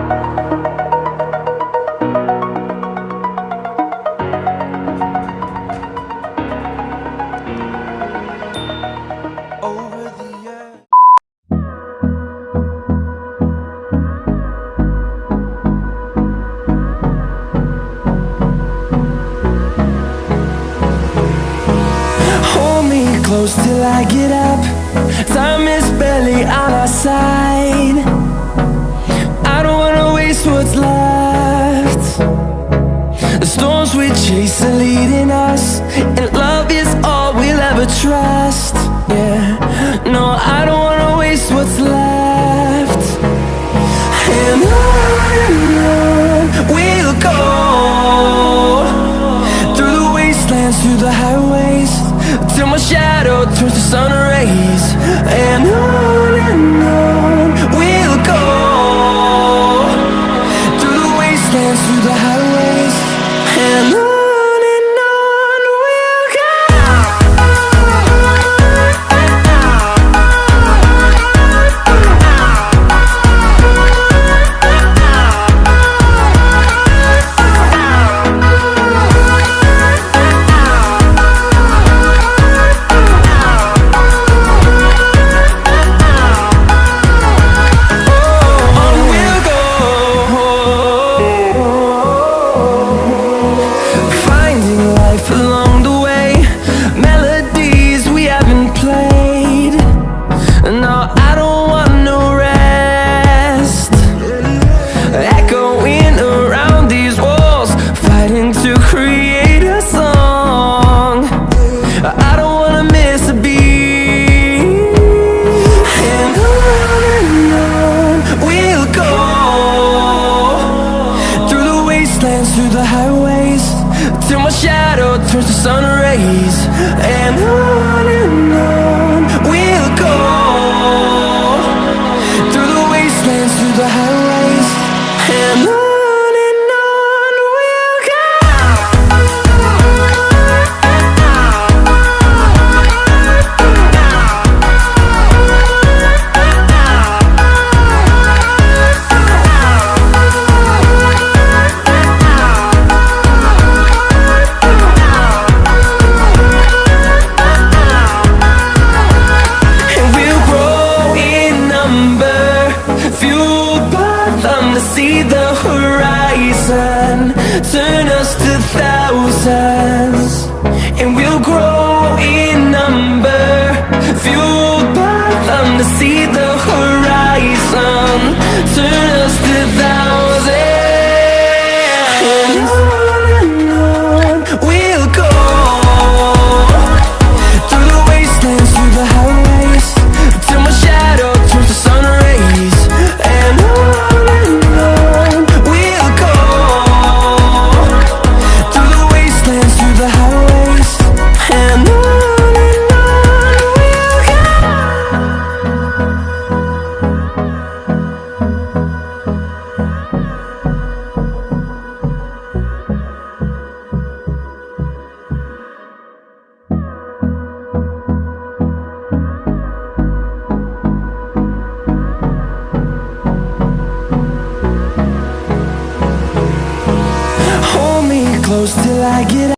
Over the earth. Hold me close till I get up. Time is barely on our side. I don't wanna waste what's left. The storms we chase are leading us, and love is all we'll ever trust. Yeah, no, I don't wanna waste what's left. And on we'll go, through the wastelands, through the highways, till my shadow turns to sun rays. And on we'll go, through the wastelands, through the highways, and on we'll go. Through the highways, till my shadow turns to sun rays. And on we'll go, through the wastelands, through the highways, and on we'll go. See the horizon turn us to thousands, and we'll grow in number, fueled by them. To see the horizon turn us to thousands, and on we'll go, through the wastelands, through the highways, till my shadow turns to sun rays. And on close till I get